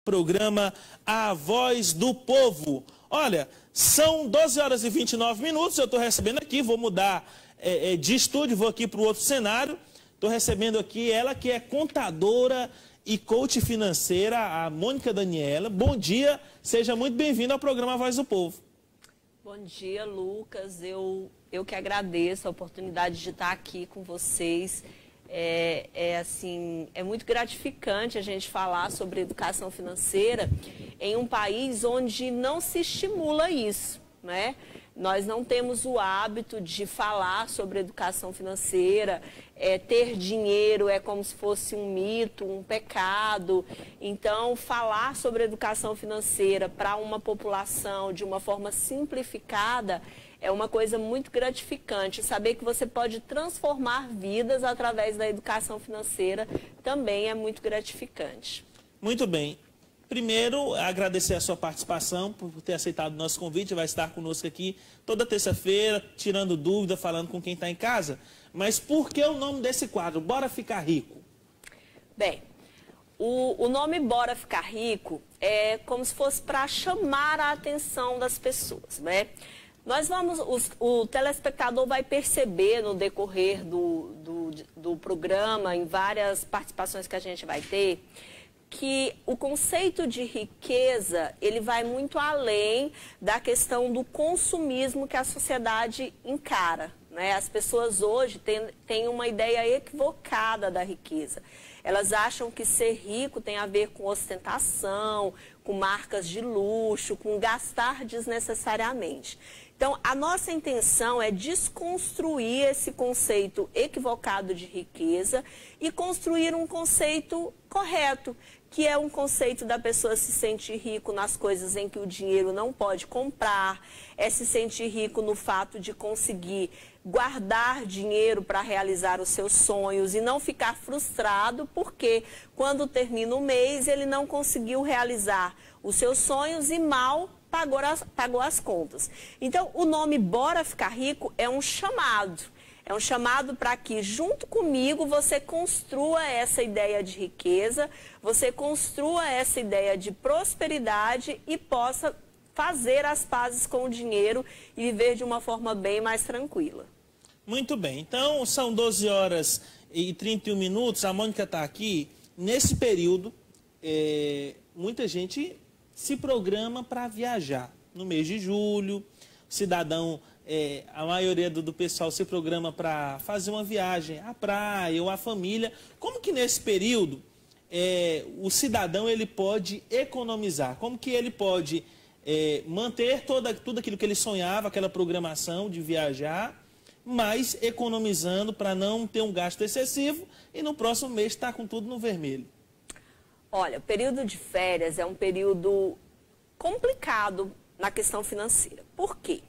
programa A Voz do Povo. Olha, são 12 horas e 29 minutos, eu estou recebendo aqui, vou mudar de estúdio, vou aqui para o outro cenário. Estou recebendo aqui ela que é contadora e coach financeira, a Mônica Daniela. Bom dia, seja muito bem-vinda ao programa A Voz do Povo. Bom dia, Lucas. Eu que agradeço a oportunidade de estar aqui com vocês. É muito gratificante a gente falar sobre educação financeira em um país onde não se estimula isso, né? Nós não temos o hábito de falar sobre educação financeira, ter dinheiro é como se fosse um mito, um pecado. Então, falar sobre educação financeira para uma população de uma forma simplificada é uma coisa muito gratificante. Saber que você pode transformar vidas através da educação financeira também é muito gratificante. Muito bem. Primeiro, agradecer a sua participação, por ter aceitado o nosso convite. Vai estar conosco aqui toda terça-feira, tirando dúvida, falando com quem está em casa. Mas por que o nome desse quadro, Bora Ficar Rico? Bem, o nome Bora Ficar Rico é como se fosse para chamar a atenção das pessoas, né? O telespectador vai perceber no decorrer do programa, em várias participações que a gente vai ter, que o conceito de riqueza, ele vai muito além da questão do consumismo que a sociedade encara, né? As pessoas hoje têm uma ideia equivocada da riqueza. Elas acham que ser rico tem a ver com ostentação, com marcas de luxo, com gastar desnecessariamente. Então, a nossa intenção é desconstruir esse conceito equivocado de riqueza e construir um conceito correto, que é um conceito da pessoa se sentir rico nas coisas em que o dinheiro não pode comprar, é se sentir rico no fato de conseguir guardar dinheiro para realizar os seus sonhos e não ficar frustrado porque quando termina o mês ele não conseguiu realizar os seus sonhos e mal pagou as contas. Então, o nome Bora Ficar Rico é um chamado. É um chamado para que, junto comigo, você construa essa ideia de riqueza, você construa essa ideia de prosperidade e possa fazer as pazes com o dinheiro e viver de uma forma bem mais tranquila. Muito bem. Então, são 12 horas e 31 minutos. A Mônica está aqui. Nesse período, muita gente se programa para viajar. No mês de julho, o cidadão, a maioria do pessoal se programa para fazer uma viagem à praia ou à família. Como que nesse período o cidadão ele pode economizar? Como que ele pode manter tudo aquilo que ele sonhava, aquela programação de viajar, mas economizando para não ter um gasto excessivo e no próximo mês estar com tudo no vermelho? Olha, o período de férias é um período complicado na questão financeira. Por quê?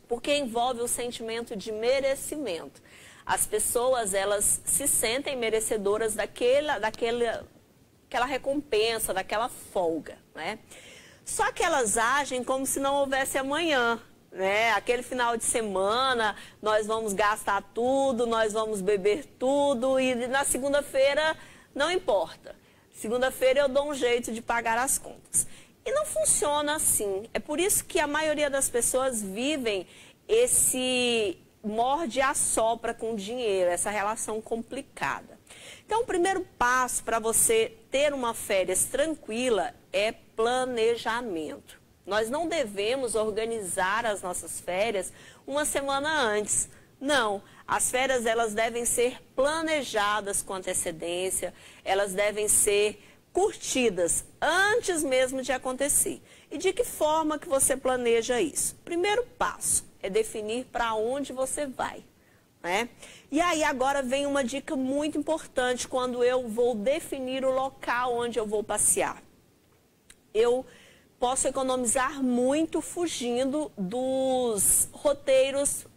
Porque envolve o sentimento de merecimento. As pessoas, elas se sentem merecedoras daquela recompensa, daquela folga, né? Só que elas agem como se não houvesse amanhã, né? Aquele final de semana, nós vamos gastar tudo, nós vamos beber tudo e na segunda-feira não importa. Segunda-feira eu dou um jeito de pagar as contas. E não funciona assim. É por isso que a maioria das pessoas vivem esse morde-a-sopra com o dinheiro, essa relação complicada. Então, o primeiro passo para você ter uma férias tranquila é planejamento. Nós não devemos organizar as nossas férias uma semana antes. Não, as férias elas devem ser planejadas com antecedência, elas devem ser curtidas antes mesmo de acontecer. E de que forma que você planeja isso? Primeiro passo é definir para onde você vai, né? E aí agora vem uma dica muito importante quando eu vou definir o local onde eu vou passear. Eu posso economizar muito fugindo dos roteiros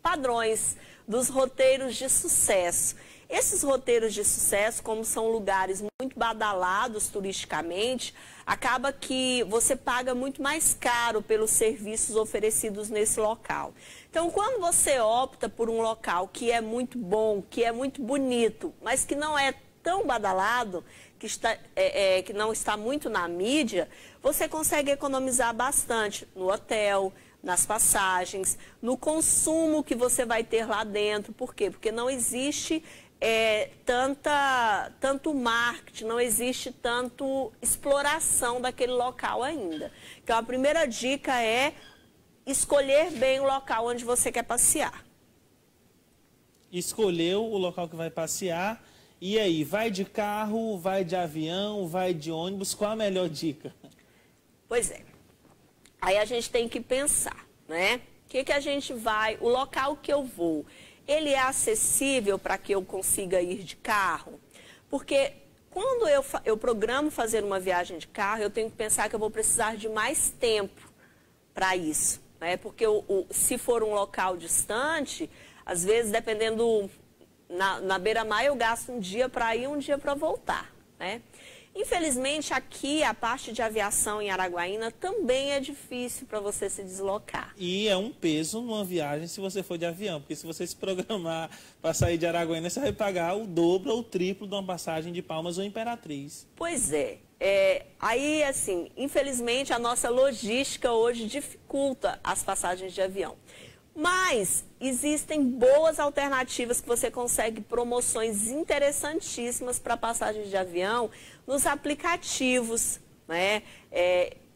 padrões, dos roteiros de sucesso. Esses roteiros de sucesso, como são lugares muito badalados turisticamente, acaba que você paga muito mais caro pelos serviços oferecidos nesse local. Então, quando você opta por um local que é muito bom, que é muito bonito, mas que não é tão badalado, que não está muito na mídia, você consegue economizar bastante no hotel, nas passagens, no consumo que você vai ter lá dentro. Por quê? Porque não existe tanto marketing, não existe tanto exploração daquele local ainda. Então, a primeira dica é escolher bem o local onde você quer passear. Escolheu o local que vai passear, e aí, vai de carro, vai de avião, vai de ônibus, qual a melhor dica? Pois é. Aí a gente tem que pensar, né? O que a gente vai, o local que eu vou, ele é acessível para que eu consiga ir de carro? Porque quando eu programo fazer uma viagem de carro, eu tenho que pensar que eu vou precisar de mais tempo para isso, né? Porque se for um local distante, às vezes, dependendo, na beira-mar eu gasto um dia para ir, um dia para voltar, né? Infelizmente, aqui, a parte de aviação em Araguaína também é difícil para você se deslocar. E é um peso numa viagem se você for de avião, porque se você se programar para sair de Araguaína, você vai pagar o dobro ou o triplo de uma passagem de Palmas ou Imperatriz. Pois é. Aí, assim, infelizmente, a nossa logística hoje dificulta as passagens de avião. Mas existem boas alternativas que você consegue promoções interessantíssimas para passagens de avião nos aplicativos, né?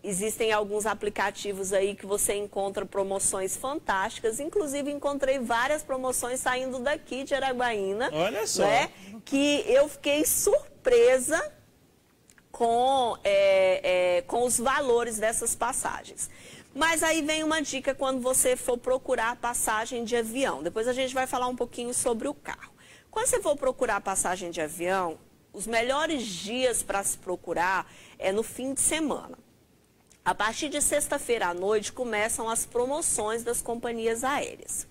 Existem alguns aplicativos aí que você encontra promoções fantásticas. Inclusive, encontrei várias promoções saindo daqui de Araguaína. Olha só. Né? Que eu fiquei surpresa com os valores dessas passagens. Mas aí vem uma dica quando você for procurar passagem de avião. Depois a gente vai falar um pouquinho sobre o carro. Quando você for procurar passagem de avião, os melhores dias para se procurar é no fim de semana. A partir de sexta-feira à noite começam as promoções das companhias aéreas.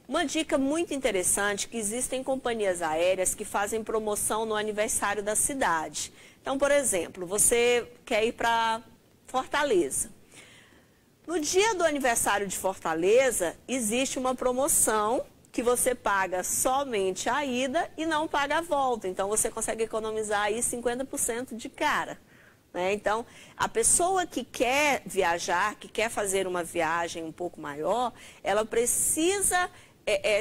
Uma dica muito interessante é que existem companhias aéreas que fazem promoção no aniversário da cidade. Então, por exemplo, você quer ir para Fortaleza. No dia do aniversário de Fortaleza, existe uma promoção que você paga somente a ida e não paga a volta. Então, você consegue economizar aí 50% de cara, né? Então, a pessoa que quer viajar, que quer fazer uma viagem um pouco maior, ela precisa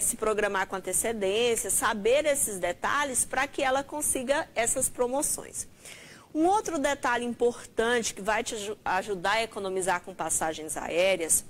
se programar com antecedência, saber esses detalhes para que ela consiga essas promoções. Um outro detalhe importante que vai te ajudar a economizar com passagens aéreas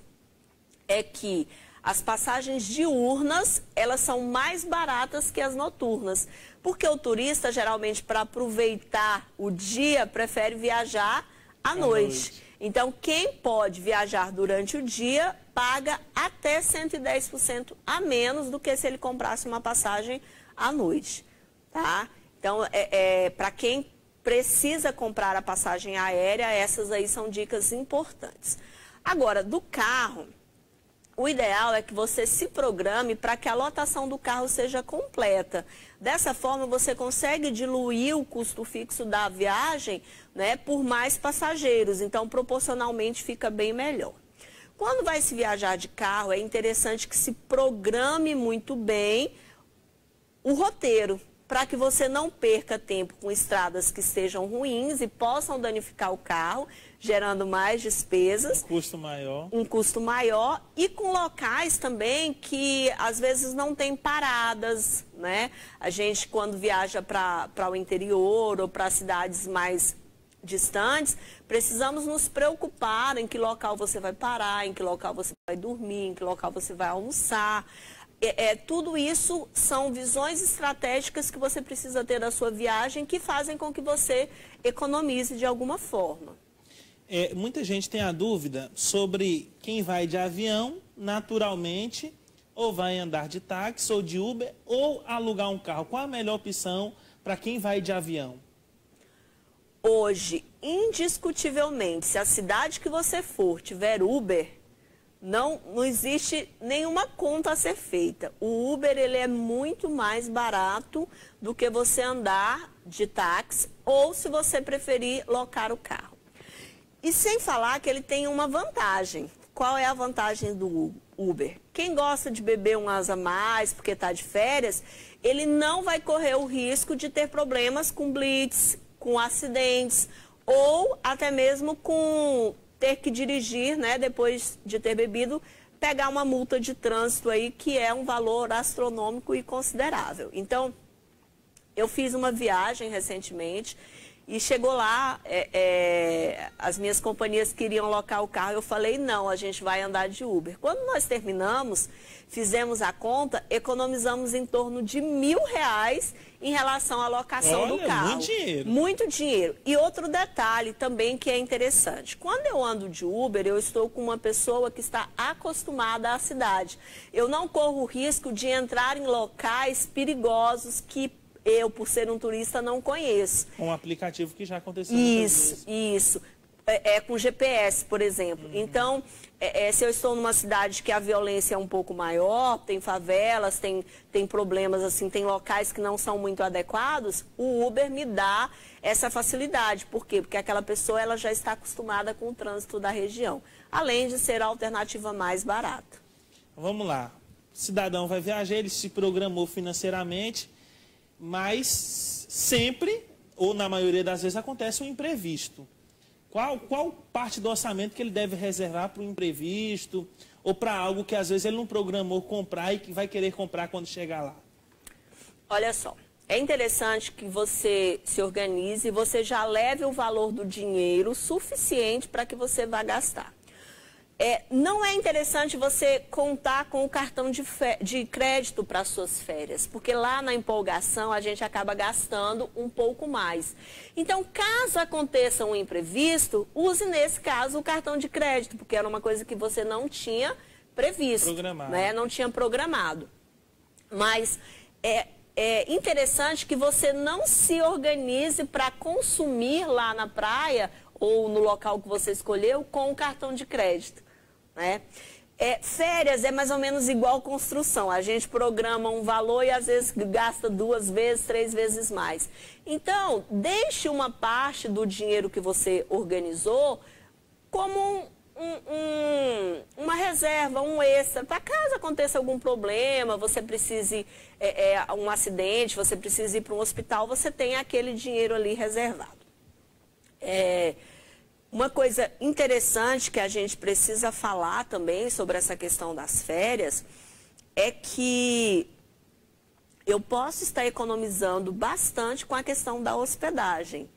é que as passagens diurnas, elas são mais baratas que as noturnas, porque o turista, geralmente, para aproveitar o dia, prefere viajar à noite. Então, quem pode viajar durante o dia, paga até 110% a menos do que se ele comprasse uma passagem à noite, tá? Então, para quem precisa comprar a passagem aérea, essas aí são dicas importantes. Agora, do carro, o ideal é que você se programe para que a lotação do carro seja completa. Dessa forma, você consegue diluir o custo fixo da viagem, né, por mais passageiros. Então, proporcionalmente, fica bem melhor. Quando vai se viajar de carro, é interessante que se programe muito bem o roteiro, para que você não perca tempo com estradas que estejam ruins e possam danificar o carro, gerando mais despesas. Um custo maior. Um custo maior e com locais também que às vezes não tem paradas, né? A gente, quando viaja para o interior ou para cidades mais distantes, precisamos nos preocupar em que local você vai parar, em que local você vai dormir, em que local você vai almoçar. Tudo isso são visões estratégicas que você precisa ter da sua viagem que fazem com que você economize de alguma forma. Muita gente tem a dúvida sobre quem vai de avião, naturalmente, ou vai andar de táxi ou de Uber, ou alugar um carro. Qual a melhor opção para quem vai de avião? Hoje, indiscutivelmente, se a cidade que você for tiver Uber, não existe nenhuma conta a ser feita. O Uber, ele é muito mais barato do que você andar de táxi ou, se você preferir, locar o carro. E sem falar que ele tem uma vantagem. Qual é a vantagem do Uber? Quem gosta de beber um asa mais porque está de férias, ele não vai correr o risco de ter problemas com blitz, com acidentes ou até mesmo com ter que dirigir, né, depois de ter bebido, pegar uma multa de trânsito aí que é um valor astronômico e considerável. Então, eu fiz uma viagem recentemente e chegou lá, as minhas companhias queriam alocar o carro, eu falei, não, a gente vai andar de Uber. Quando nós terminamos, fizemos a conta, economizamos em torno de R$1.000 em relação à locação do carro. Muito dinheiro. Muito dinheiro. E outro detalhe também que é interessante. Quando eu ando de Uber, eu estou com uma pessoa que está acostumada à cidade. Eu não corro o risco de entrar em locais perigosos que eu, por ser um turista, não conheço. Um aplicativo que já aconteceu. Isso. Com GPS, por exemplo. Então, se eu estou numa cidade que a violência é um pouco maior, tem favelas, tem problemas assim, tem locais que não são muito adequados, o Uber me dá essa facilidade. Por quê? Porque aquela pessoa ela já está acostumada com o trânsito da região, além de ser a alternativa mais barata. Vamos lá. O cidadão vai viajar, ele se programou financeiramente, mas sempre, ou na maioria das vezes, acontece um imprevisto. Qual parte do orçamento que ele deve reservar para o imprevisto ou para algo que às vezes ele não programou comprar e que vai querer comprar quando chegar lá? Olha só, é interessante que você se organize e você já leve o valor do dinheiro suficiente para que você vá gastar. Não é interessante você contar com o cartão de crédito para suas férias, porque lá na empolgação a gente acaba gastando um pouco mais. Então, caso aconteça um imprevisto, use nesse caso o cartão de crédito, porque era uma coisa que você não tinha previsto, né? Não tinha programado. Mas é interessante que você não se organize para consumir lá na praia ou no local que você escolheu com o cartão de crédito, né? Férias é mais ou menos igual construção. A gente programa um valor e às vezes gasta 2 vezes, 3 vezes mais. Então, deixe uma parte do dinheiro que você organizou como uma reserva, um extra, para caso aconteça algum problema, você precise, um acidente, você precisa ir para um hospital, você tem aquele dinheiro ali reservado. Uma coisa interessante que a gente precisa falar também sobre essa questão das férias é que eu posso estar economizando bastante com a questão da hospedagem.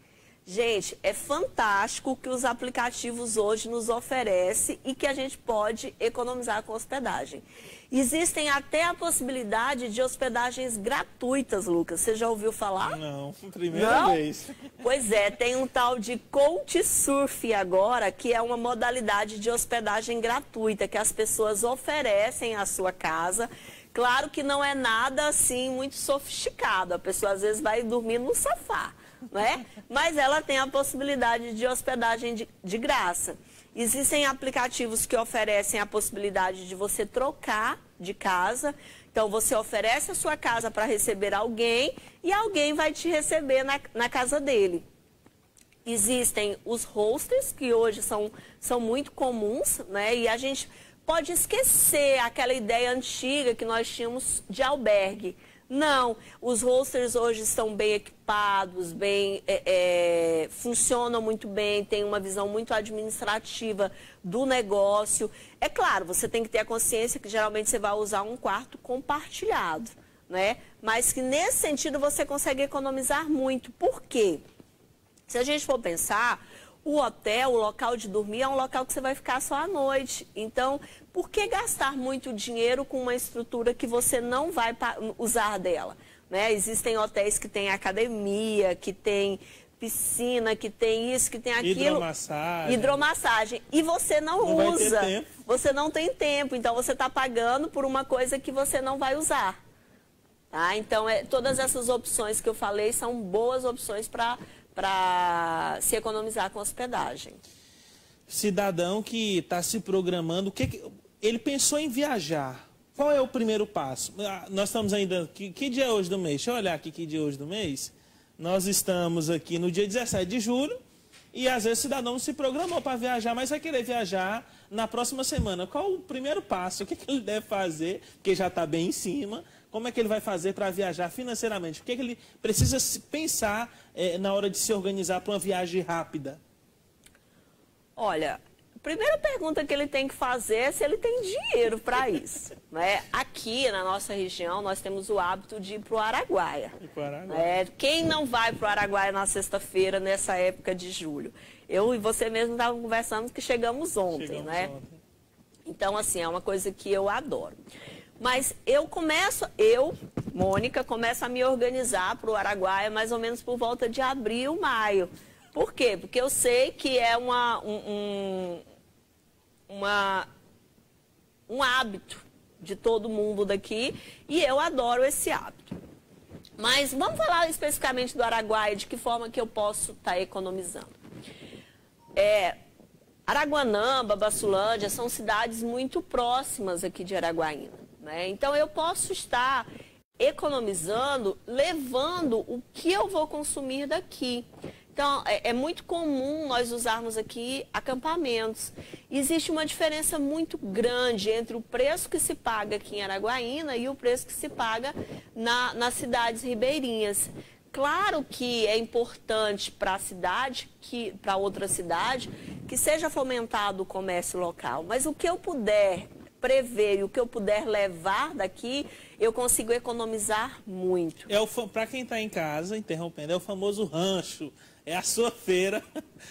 Gente, é fantástico o que os aplicativos hoje nos oferecem e que a gente pode economizar com hospedagem. Existem até a possibilidade de hospedagens gratuitas, Lucas. Você já ouviu falar? Não, primeira vez. Pois é, tem um tal de Couchsurfing agora, que é uma modalidade de hospedagem gratuita, que as pessoas oferecem à sua casa. Claro que não é nada assim muito sofisticado, a pessoa às vezes vai dormir no sofá, né? Mas ela tem a possibilidade de hospedagem de graça. Existem aplicativos que oferecem a possibilidade de você trocar de casa. Então, você oferece a sua casa para receber alguém e alguém vai te receber na casa dele. Existem os hostels, que hoje são muito comuns, né? E a gente pode esquecer aquela ideia antiga que nós tínhamos de albergue. Não, os hostels hoje estão bem equipados, funcionam muito bem, têm uma visão muito administrativa do negócio. É claro, você tem que ter a consciência que geralmente você vai usar um quarto compartilhado, né? Mas que nesse sentido você consegue economizar muito. Por quê? Se a gente for pensar, o hotel, o local de dormir, é um local que você vai ficar só à noite. Então, por que gastar muito dinheiro com uma estrutura que você não vai usar dela? Né? Existem hotéis que têm academia, que tem piscina, que tem isso, que tem aquilo. Hidromassagem. E você não usa. Você não tem tempo. Então, você está pagando por uma coisa que você não vai usar. Tá? Então, todas essas opções que eu falei são boas opções para se economizar com hospedagem. Cidadão que está se programando, ele pensou em viajar. Qual é o primeiro passo? Nós estamos ainda... Que dia é hoje do mês? Deixa eu olhar aqui que dia é hoje do mês. Nós estamos aqui no dia 17 de julho e às vezes o cidadão não se programou para viajar, mas vai querer viajar na próxima semana. Qual o primeiro passo? O que ele deve fazer? Porque já está bem em cima, como é que ele vai fazer para viajar financeiramente? O que é que ele precisa pensar na hora de se organizar para uma viagem rápida? Olha, a primeira pergunta que ele tem que fazer é se ele tem dinheiro para isso. Né? Aqui na nossa região, nós temos o hábito de ir para o Araguaia. Quem não vai para o Araguaia na sexta-feira, nessa época de julho? Eu e você mesmo estavam conversando que chegamos ontem, né? Então, assim, é uma coisa que eu adoro. Mas Mônica, começo a me organizar para o Araguaia mais ou menos por volta de abril, maio. Por quê? Porque eu sei que é um hábito de todo mundo daqui e eu adoro esse hábito. Mas vamos falar especificamente do Araguaia, de que forma que eu posso estar economizando. Araguanã, Babaçulândia são cidades muito próximas aqui de Araguaína, né? Então eu posso estar economizando, levando o que eu vou consumir daqui. Então, é muito comum nós usarmos aqui acampamentos. Existe uma diferença muito grande entre o preço que se paga aqui em Araguaína e o preço que se paga nas cidades ribeirinhas. Claro que é importante para a cidade, para outra cidade, que seja fomentado o comércio local. Mas o que eu puder prever e o que eu puder levar daqui, eu consigo economizar muito. Para quem está em casa, interrompendo, é o famoso rancho. É a sua feira,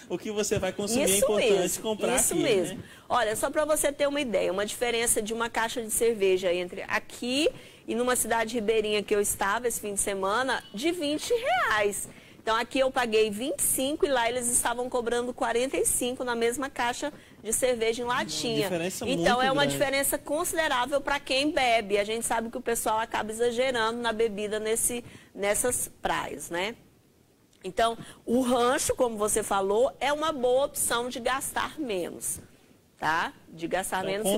o que você vai consumir é importante comprar aqui. Isso mesmo. Né? Olha, só para você ter uma ideia, uma diferença de uma caixa de cerveja entre aqui e numa cidade ribeirinha que eu estava esse fim de semana, de R$20. Então aqui eu paguei 25 e lá eles estavam cobrando 45 na mesma caixa de cerveja em latinha. Então é uma diferença considerável para quem bebe. A gente sabe que o pessoal acaba exagerando na bebida nessas praias, né? Então, o rancho, como você falou, é uma boa opção de gastar menos, tá? De gastar menos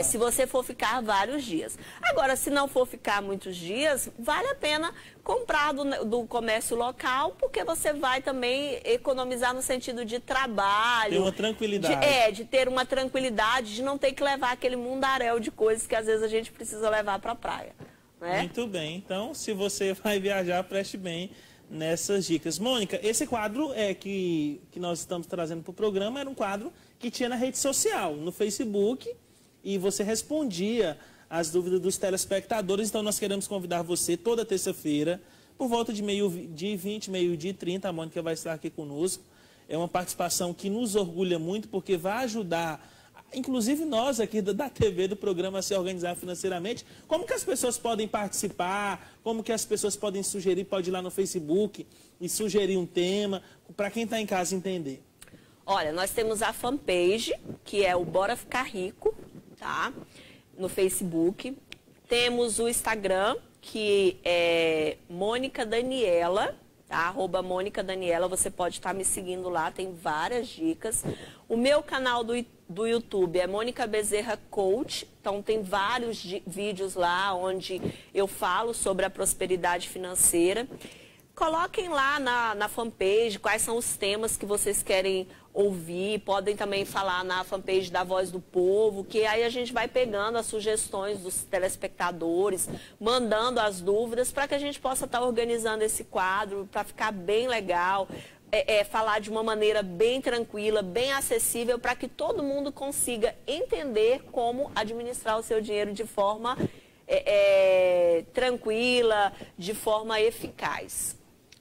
se você for ficar vários dias. Agora, se não for ficar muitos dias, vale a pena comprar do comércio local, porque você vai também economizar no sentido de trabalho. Ter uma tranquilidade. De ter uma tranquilidade, de não ter que levar aquele mundaréu de coisas que às vezes a gente precisa levar para a praia. Né? Muito bem. Então, se você vai viajar, preste bem nessas dicas. Mônica, esse quadro que nós estamos trazendo para o programa era um quadro que tinha na rede social, no Facebook, e você respondia as dúvidas dos telespectadores. Então nós queremos convidar você toda terça-feira, por volta de meio-dia 20, meio-dia 30, a Mônica vai estar aqui conosco. É uma participação que nos orgulha muito, porque vai ajudar, inclusive nós aqui da TV, do programa, a se organizar financeiramente. Como que as pessoas podem participar? Como que as pessoas podem sugerir? Pode ir lá no Facebook e sugerir um tema, para quem está em casa entender. Olha, nós temos a fanpage, que é o Bora Ficar Rico, tá? No Facebook. Temos o Instagram, que é Mônica Daniela, tá? @Mônica Daniela, você pode estar me seguindo lá, tem várias dicas. O meu canal do YouTube é Mônica Bezerra Coach, então tem vários vídeos lá onde eu falo sobre a prosperidade financeira. Coloquem lá na fanpage quais são os temas que vocês querem ouvir, podem também falar na fanpage da Voz do Povo, que aí a gente vai pegando as sugestões dos telespectadores, mandando as dúvidas para que a gente possa estar organizando esse quadro para ficar bem legal, falar de uma maneira bem tranquila, bem acessível, para que todo mundo consiga entender como administrar o seu dinheiro de forma tranquila, de forma eficaz.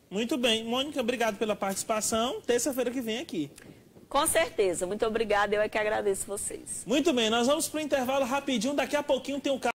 Muito bem. Mônica, obrigado pela participação. Terça-feira que vem aqui. Com certeza. Muito obrigada. Eu é que agradeço vocês. Muito bem. Nós vamos para o intervalo rapidinho. Daqui a pouquinho tem o